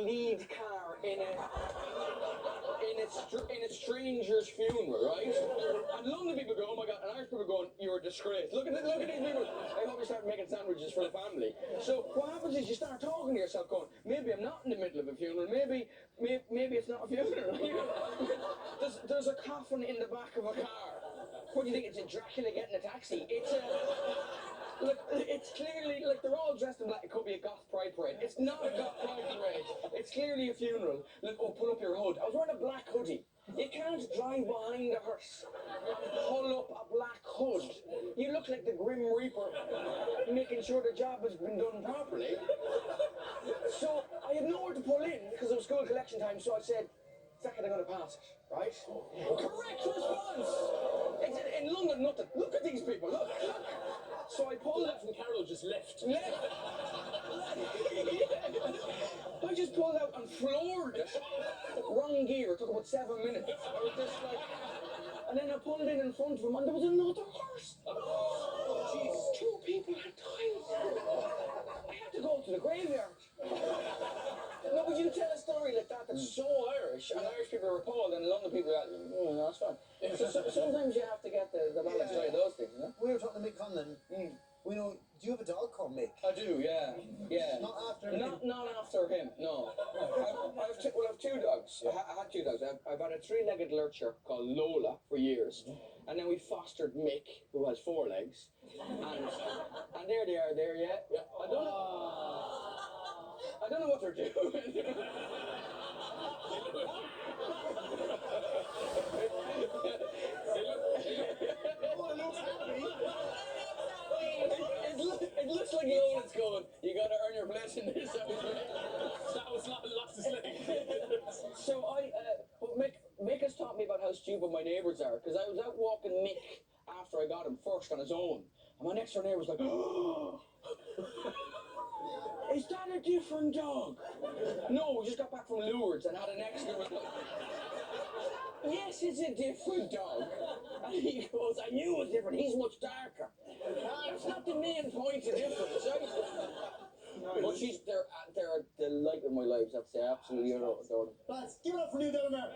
lead car in a stranger's funeral, right? And London people go, oh my God, and Irish people going, you're a disgrace. Look at these people. I hope you start making sandwiches for the family. So what happens is you start talking to yourself going, maybe I'm not in the middle of a funeral, maybe it's not a funeral. There's a coffin in the back of a car. What do you think, it's a Dracula getting a taxi? Look, it's clearly, like, they're all dressed in black. It could be a goth pride parade. It's not a goth pride parade. It's clearly a funeral. Look, oh, pull up your hood. I was wearing a black hoodie. You can't drive behind a hearse and pull up a black hood. You look like the Grim Reaper, making sure the job has been done properly. So I had nowhere to pull in because it was school collection time, so I said, second I'm going to pass it, right? Correct response! It's in London, nothing. Look at these people, look. So I pulled out from Carol just left. I just pulled out and floored it. Wrong gear, it took about 7 minutes. I was just like, and then I pulled in front of him and there was another horse. Jesus, 2 people had died. I had to go to the graveyard. No, would you tell a story like that that's so Irish, and Irish people are appalled, and London people are like, no, that's fine. So sometimes you have to get the balance right of those things, you know? We were talking to Mick Conlon. We know, do you have a dog called Mick? I do, yeah. Not after him? Not after him, no. I have 2 dogs. I had 2 dogs. I've had a 3-legged lurcher called Lola for years, and then we fostered Mick, who has 4 legs, and there they are there, yeah. I don't know what they're doing. It looks like Lola's going, you gotta earn your blessing this house. That was lost his leg. So but Mick has taught me about how stupid my neighbours are, because I was out walking Mick after I got him first on his own, and my next door neighbour was like, oh, is that a different dog? No, we just got back from Lourdes and had an extra. Yes, it's a different dog. And he goes, I knew it was different. He's much darker. That's not the main point of difference, right? But they're a delight in my life. That's the absolutely adore them. Lads, give it up for New Delamere.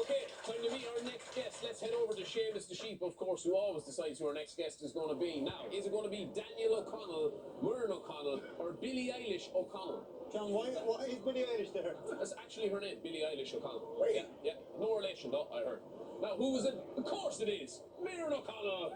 Okay, time to meet our next guest. Let's head over to Seamus the Sheep, of course, who always decides who our next guest is going to be. Now, is it going to be Daniel O'Connell, Muireann O'Connell, or Billie Eilish O'Connell? John, why is Billie Eilish there? That's actually her name, Billie Eilish O'Connell. Wait. Yeah. No relation, though, I heard. Now, who is it? Of course it is. Muireann O'Connell.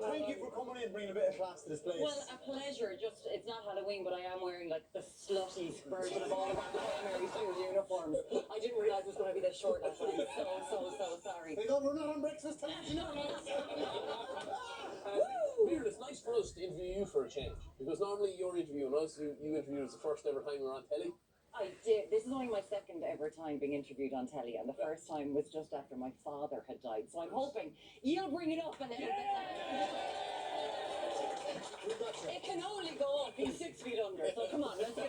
Thank you for coming in, bringing a bit of class to this place. Well, a pleasure. Just, it's not Halloween, but I am wearing like the slutty version of all of my primary school uniforms. I didn't realise it was going to be this short last night. So sorry. They go, we're not on breakfast time. Muireann, it's nice for us to interview you for a change, because normally you're interviewing us. You interviewed us the first ever time you were on telly. I did. This is only my second ever time being interviewed on telly, and the first time was just after my father had died. So I'm hoping you'll bring it up a little bit. It can only go up. He's 6 feet under, so come on, let's go.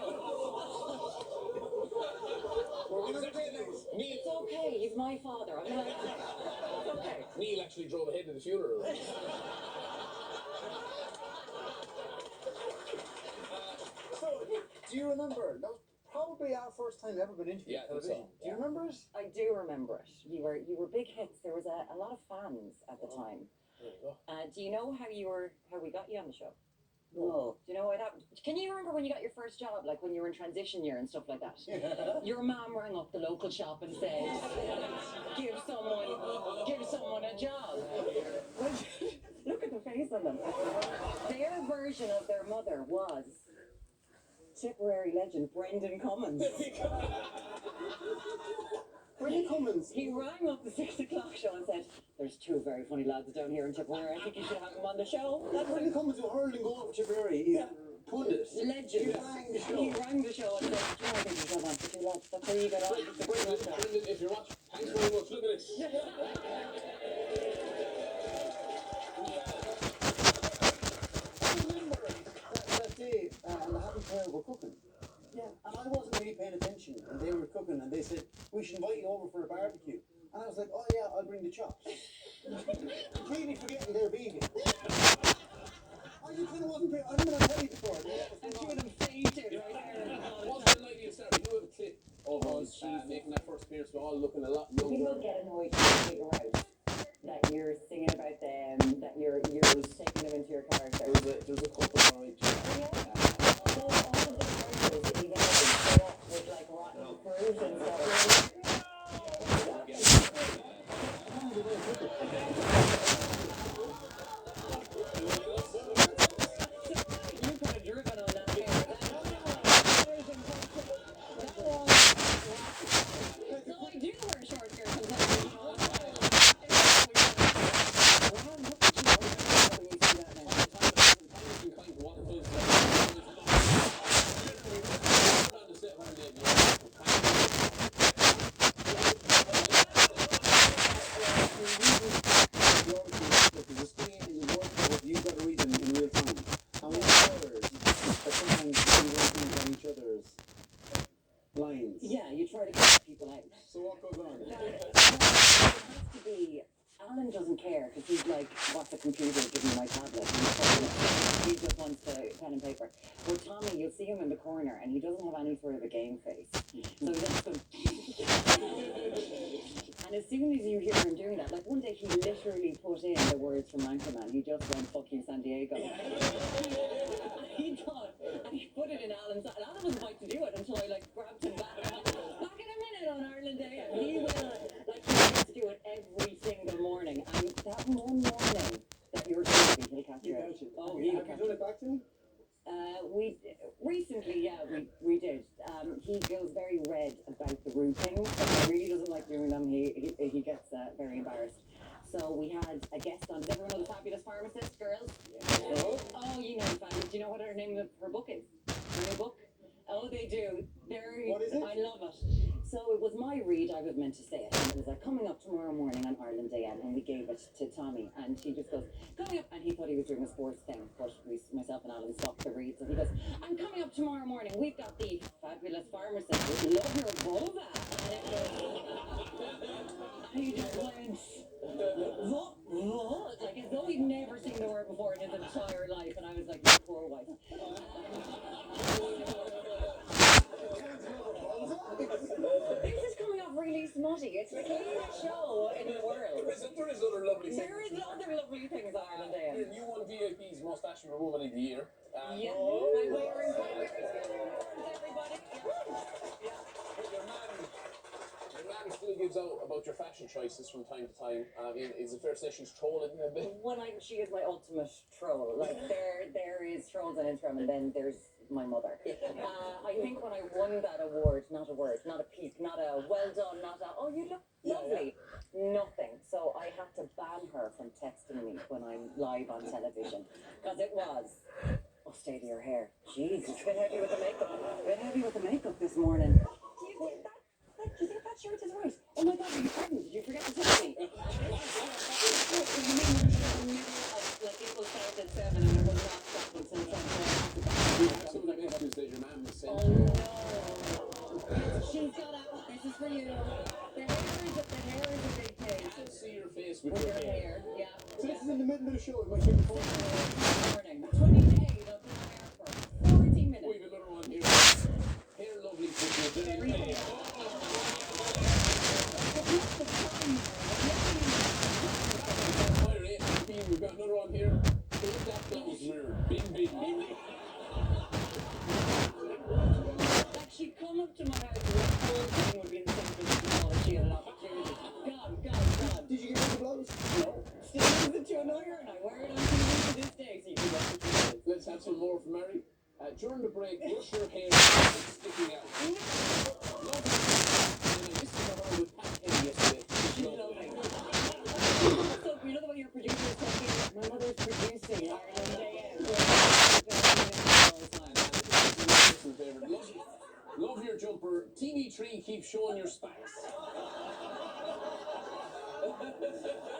It's okay. He's my father. I'm not. It's okay. Neil actually drove ahead to the funeral. So, do you remember? That was probably our first time ever been interviewed. Yeah, I think so. Do you remember it? I do remember it. You were big hits. There was a lot of fans at the time. There you go. Do you know how we got you on the show? No. Do you know what happened? Can you remember when you got your first job, like when you were in transition year and stuff like that? Your mom rang up the local shop and said, give someone a job. Look at the face on them. Their version of their mother was Tipperary legend Brendan Cummins. Brendan Cummins. He rang up the 6 o'clock show and said, there's 2 very funny lads down here in Tipperary. I think you should have them on the show. Brendan Cummins, who hurled and goal for Tipperary. He's pundit. Legend. He rang the show and said, do you know, I think you should have on for 2 lads. That's how you get on. Brendan, if you're watching, thanks very much. Look at this. I remember that day were cooking. Yeah, and I wasn't really paying attention, and they were cooking, and they said, we should invite you over for a barbecue. And I was like, oh yeah, I'll bring the chops. Completely forgetting they're vegan. I just kind of wasn't paying, I didn't want to tell you before. And two of them fainted right there. What's the idea, Sarah? You have a clip of us making that first appearance. We're all looking a lot People younger. get annoyed when you figure out that you're singing about them, that you're taking them into your character. There's a couple of right. So all of the characters, even though they show up with like rotten fruit and stuff, you could have driven on that here. So I do wear short skirts sometimes. There's a screen in your wardrobe, you've got to read them in real time. And we have others that sometimes we write things on each other's lines. Yeah, you try to cut people out. So what goes on? It has to be. Alan doesn't care because he's like, what's a computer? Give me my tablet. He just wants the pen and paper. But Tommy, you'll see him in the corner and he doesn't have any sort of a game face. So he just goes. And as soon as you hear him doing that, like one day he literally put in the words from Anchorman. He just went, fuck you, San Diego. He thought, and he put it in Alan's, and Alan was about to do it until I like grabbed him back. And I went, back in a minute on Ireland Day. And he will, like, he has to do it every single morning. And that one morning that you're going he'll catch you out. Oh, he'll Have you catch done you. it back to me? We recently, yeah, we did. He goes very red about the routings. He really doesn't like doing them. He gets very embarrassed. So we had a guest on. Does everyone know the Fabulous Pharmacist, girls? Yeah. Oh, you know the Fabulous. Do you know what her name of her book is? Her new book? Oh, they do. What is it? I love it. So it was my read. I was meant to say it. And it was like coming up tomorrow morning on Ireland Day, and we gave it to Tommy, and she just goes coming up, and he thought he was doing a sports thing, but myself and Alan stopped the read, so he goes, "I'm coming up tomorrow morning. We've got the Fabulous Pharmacist with Love Your Vulva," and it was, and he just went, what? Like as though he'd never seen the word before in his entire life, and I was like, "You poor wife." This is coming off really smutty. It's the cleanest show in the world. There is other lovely things. There is other lovely things Ireland Day. You won VIP's Most Fashionable Woman of the Year. Yeah, I'm wearing everybody. Your man still gives out about your fashion choices from time to time. Is it fair to say she's trolling a bit? She is my ultimate troll. Like there is trolls on Instagram, and then there's my mother. I think when I won that award, not a word, not a peep, not a well done, not a oh you look lovely, nothing. So I had to ban her from texting me when I'm live on television because it was. Oh, stay to your hair. Jeez, it's a bit heavy with the makeup. A bit heavy with the makeup this morning. Do you think that shirt is right? Oh my God, are you pregnant? Did you forget to tell me? You mean like it was started at 7 and it was not stopped until 7 Some of the messages that your man was Oh sending. no. She's got out. This is for you. The hair is a big thing. I can see your face With with your hair, yeah. So this is in the middle of the show, my favorite phone. Morning. 28 of the hair for 40 minutes. We have another one here. Hair lovely picture. Very Very We've got another one here. Look at that clothes mirror. Bing, bing. Like she'd come up to my house and the whole thing would be in the same position if she had an opportunity. God. Did you give her the blows? No. Still use it to annoy her, and I wear it on TV to this day, so you can watch it. Let's have some more from Mary. During the break, was your hair sticking out? Lovely. And I listened to her with Pat Kenny yesterday. She's lovely. So, you know the way your producer is talking? My mother's producing Ireland Day Out. Love your jumper. TV3 keeps showing your spacks. I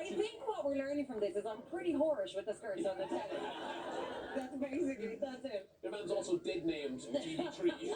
think what we're learning from this is I'm pretty whorish with the skirts on the telly. That's it. Your man man's also dead named TV3.